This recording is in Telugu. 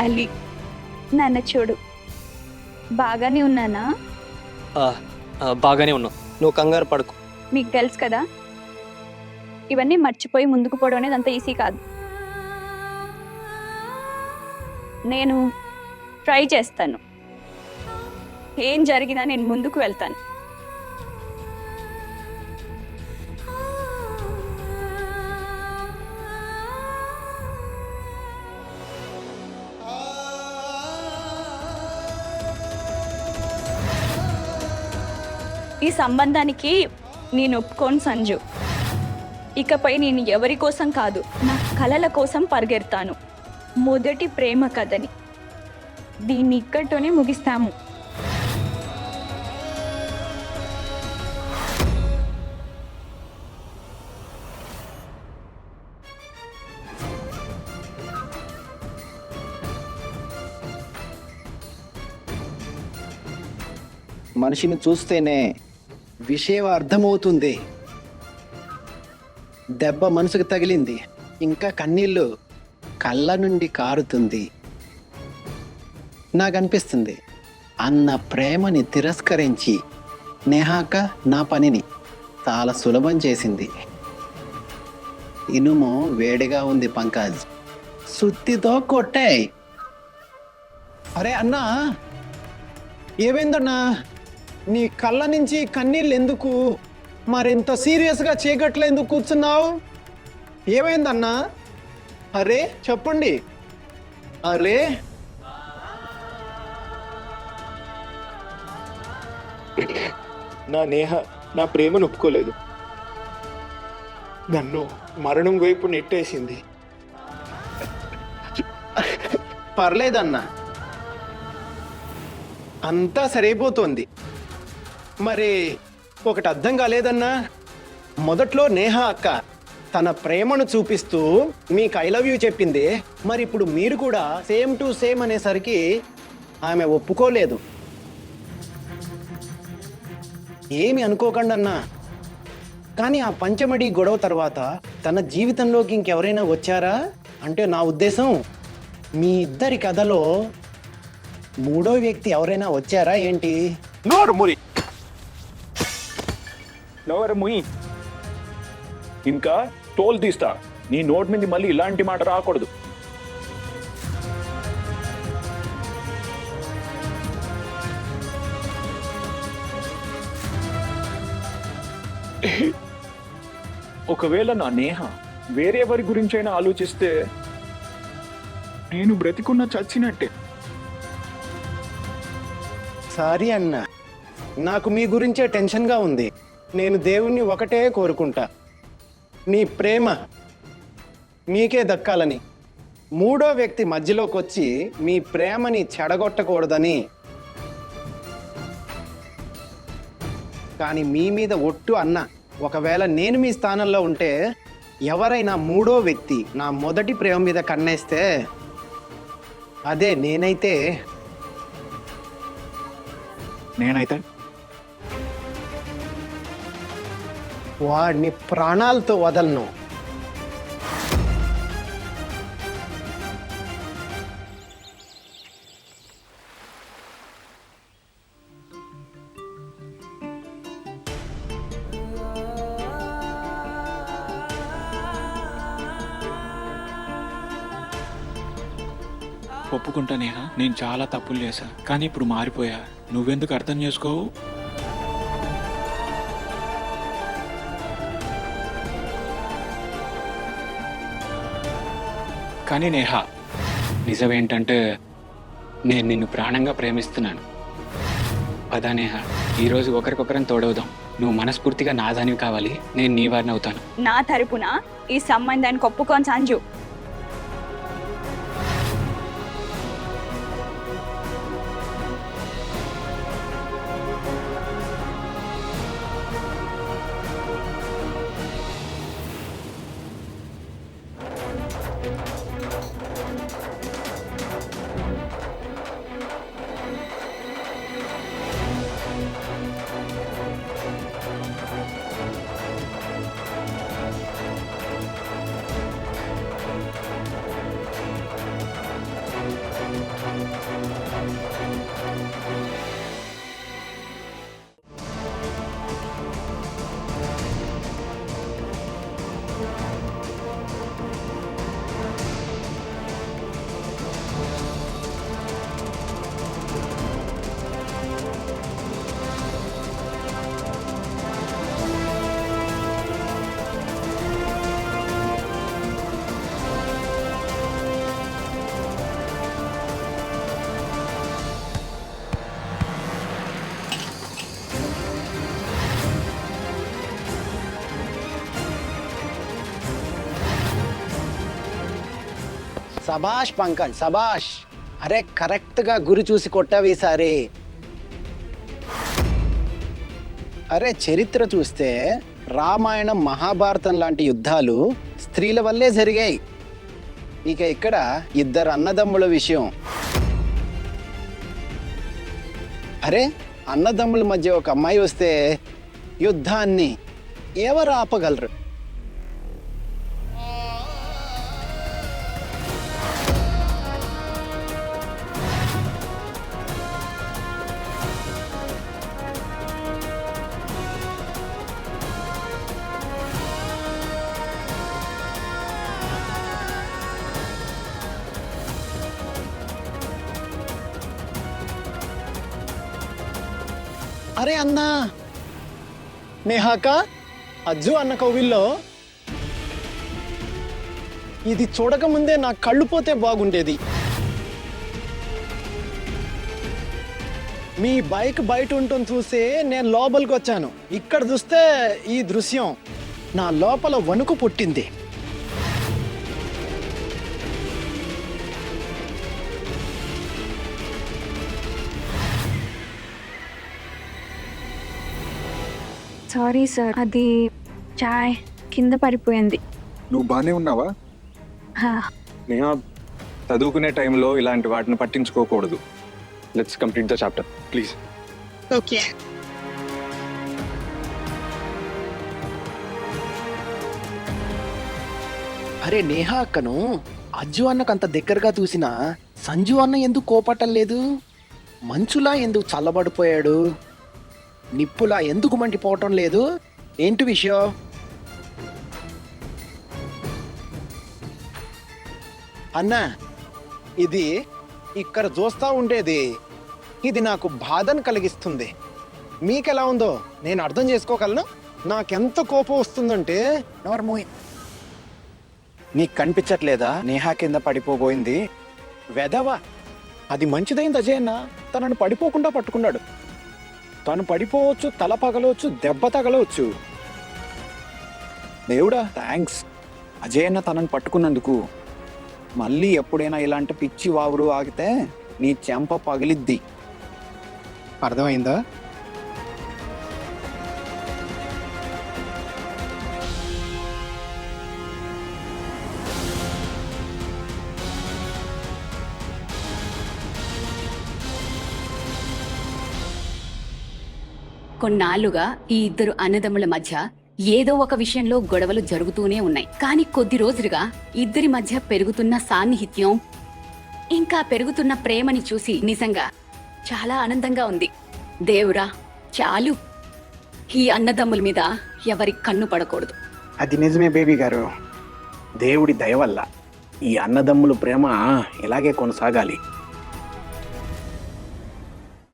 అలీ, నన్ను చూడు. బాగానే ఉన్నానా? బాగానే ఉన్నావు. నువ్వు కంగారు పడకు. మీకు తెలుసు కదా, ఇవన్నీ మర్చిపోయి ముందుకు పోవడం అనేది అంత ఈజీ కాదు. నేను ట్రై చేస్తాను. ఏం జరిగినా నేను ముందుకు వెళ్తాను. ఈ సంబంధానికి నేను ఒప్పుకోను సంజు. ఇకపై నేను ఎవరి కోసం కాదు, నా కలల కోసం పరిగెడతాను. మొదటి ప్రేమ కథని దీన్ని ఇక్కడితోనే ముగిస్తాము. మనిషిని చూస్తేనే విషయం అర్థమవుతుంది. దెబ్బ మనసుకు తగిలింది, ఇంకా కన్నీళ్ళు కళ్ళ నుండి కారుతుంది. నాకు అనిపిస్తుంది, అన్న ప్రేమని తిరస్కరించి నేహాక నా పనిని చాలా సులభం చేసింది. ఇనుము వేడిగా ఉంది పంకజ్, సుత్తితో కొట్టాయి. అరే అన్నా, ఏమైందన్నా? నీ కళ్ళ నుంచి కన్నీళ్ళు ఎందుకు? మరింత సీరియస్గా చీకట్లో ఎందుకు కూర్చున్నావు? ఏమైందన్నా? అరే చెప్పండి. అరే నా నేహ నా ప్రేమను ఒప్పుకోలేదు. నన్ను మరణం వైపు నెట్టేసింది. పర్లేదన్నా, అంతా సరైపోతుంది. మరి ఒకటి అర్థం కాలేదన్నా, మొదట్లో నేహ అక్క తన ప్రేమను చూపిస్తూ మీకు ఐ లవ్ యూ చెప్పింది. మరి ఇప్పుడు మీరు కూడా సేమ్ టు సేమ్ అనేసరికి ఆమె ఒప్పుకోలేదు. ఏమి అనుకోకండి అన్నా, కానీ ఆ పంచమడి గొడవ తర్వాత తన జీవితంలోకి ఇంకెవరైనా వచ్చారా అంటే నా ఉద్దేశం, మీ ఇద్దరి కథలో మూడో వ్యక్తి ఎవరైనా వచ్చారా ఏంటి? నోరు ముయి. ఇంకా తోలు తీస్తా. నీ నోటి మీద మళ్ళీ ఇలాంటి మాట రాకూడదు. ఒకవేళ నా నేహ వేరెవరి గురించైనా ఆలోచిస్తే నేను బ్రతికున్న చచ్చినట్టే. సారీ అన్న, నాకు మీ గురించే టెన్షన్గా ఉంది. నేను దేవుణ్ణి ఒకటే కోరుకుంటా, నీ ప్రేమ మీకే దక్కాలని. మూడో వ్యక్తి మధ్యలోకి వచ్చి మీ ప్రేమని చెడగొట్టకూడదని. కానీ మీ మీద ఒట్టు అన్న, ఒకవేళ నేను మీ స్థానంలో ఉంటే ఎవరైనా మూడో వ్యక్తి నా మొదటి ప్రేమ మీద కన్నేస్తే, అదే నేనైతే వాడిని ప్రాణాలతో వదలను. ఒప్పుకుంటా నేహ, నేను చాలా తప్పులు చేశా, కానీ ఇప్పుడు మారిపోయా. నువ్వెందుకు అర్థం చేసుకోవు? కానీ నేహ, నిజమేంటంటే నేను నిన్ను ప్రాణంగా ప్రేమిస్తున్నాను. పదా నేహ, ఈరోజు ఒకరికొకరం తోడవుదాం. నువ్వు మనస్ఫూర్తిగా నా దానివి కావాలి, నేను నీ వారిని అవుతాను. నా తరపున ఈ సంబంధానికి ఒప్పుకోను సంజు. సబాష్ పంకజ్ సబాష్. అరే కరెక్ట్ గా గురి చూసి కొట్టావు ఈసారి. అరే చరిత్ర చూస్తే రామాయణం మహాభారతం లాంటి యుద్ధాలు స్త్రీల వల్లే జరిగాయి. ఇక ఇక్కడ ఇద్దరు అన్నదమ్ముల విషయం. అరే అన్నదమ్ముల మధ్య ఒక అమ్మాయి వస్తే యుద్ధాన్ని ఎవరు ఆపగలరు? అరే అన్నా, నేహాక అజ్జు అన్న కౌవిల్లో ఇది చూడకముందే నా కళ్ళు పోతే బాగుండేది. మీ బైక్ బయట ఉంటుంది చూసే నేను లోపలికి వచ్చాను. ఇక్కడ చూస్తే ఈ దృశ్యం నా లోపల వణుకు పుట్టింది. సారీ సార్, అది చాయ్ కింద పడిపోయింది. నువ్వు బాగానే ఉన్నావా? హా, నేను చదువుకునే టైంలో ఇలాంటి వాటిని పట్టించుకోకూడదు. Let's complete the chapter please. Okay. అరే నేహా అక్కను అజ్జు అన్నకు అంత దగ్గరగా చూసినా సంజు అన్న ఎందుకు కోపట్టం లేదు? మంచులా ఎందుకు చల్లబడిపోయాడు? నిప్పులా ఎందుకు మండిపోవటం లేదు? ఏంటి విషయం? అన్నా, ఇది ఇక్కడ చూస్తా ఉండేది ఇది నాకు బాధను కలిగిస్తుంది. మీకెలా ఉందో నేను అర్థం చేసుకోగలను. నాకెంత కోపం వస్తుందంటే నీకు కనిపించట్లేదా నేహా కింద పడిపోబోయింది? వెధవ, అది మంచిదైంది అజయ్ అన్న. తనను పడిపోకుండా పట్టుకున్నాడు. తను పడిపోవచ్చు, తల పగలవచ్చు, దెబ్బ తగలవచ్చు. దేవుడా థ్యాంక్స్ అజయ్ అన్న తనను పట్టుకున్నందుకు. మళ్ళీ ఎప్పుడైనా ఇలాంటి పిచ్చి వాగుడు ఆగితే నీ చెంప పగిలిద్ది. అర్థమైందా? కొన్నాళ్లుగా ఈ ఇద్దరు అన్నదమ్ముల మధ్య ఏదో ఒక విషయంలో గొడవలు జరుగుతూనే ఉన్నాయి. కానీ కొద్ది రోజులుగా ఇద్దరి మధ్య పెరుగుతున్న సాన్నిహిత్యం, ఇంకా పెరుగుతున్న ప్రేమని చూసి నిజంగా చాలా ఆనందంగా ఉంది. దేవుడా, చాలు, ఈ అన్నదమ్ముల మీద ఎవరి కన్ను పడకూడదు. అది నిజమే బేబీ గారు. దేవుడి దయ వల్ల ఈ అన్నదమ్ముల ప్రేమ ఇలాగే కొనసాగాలి.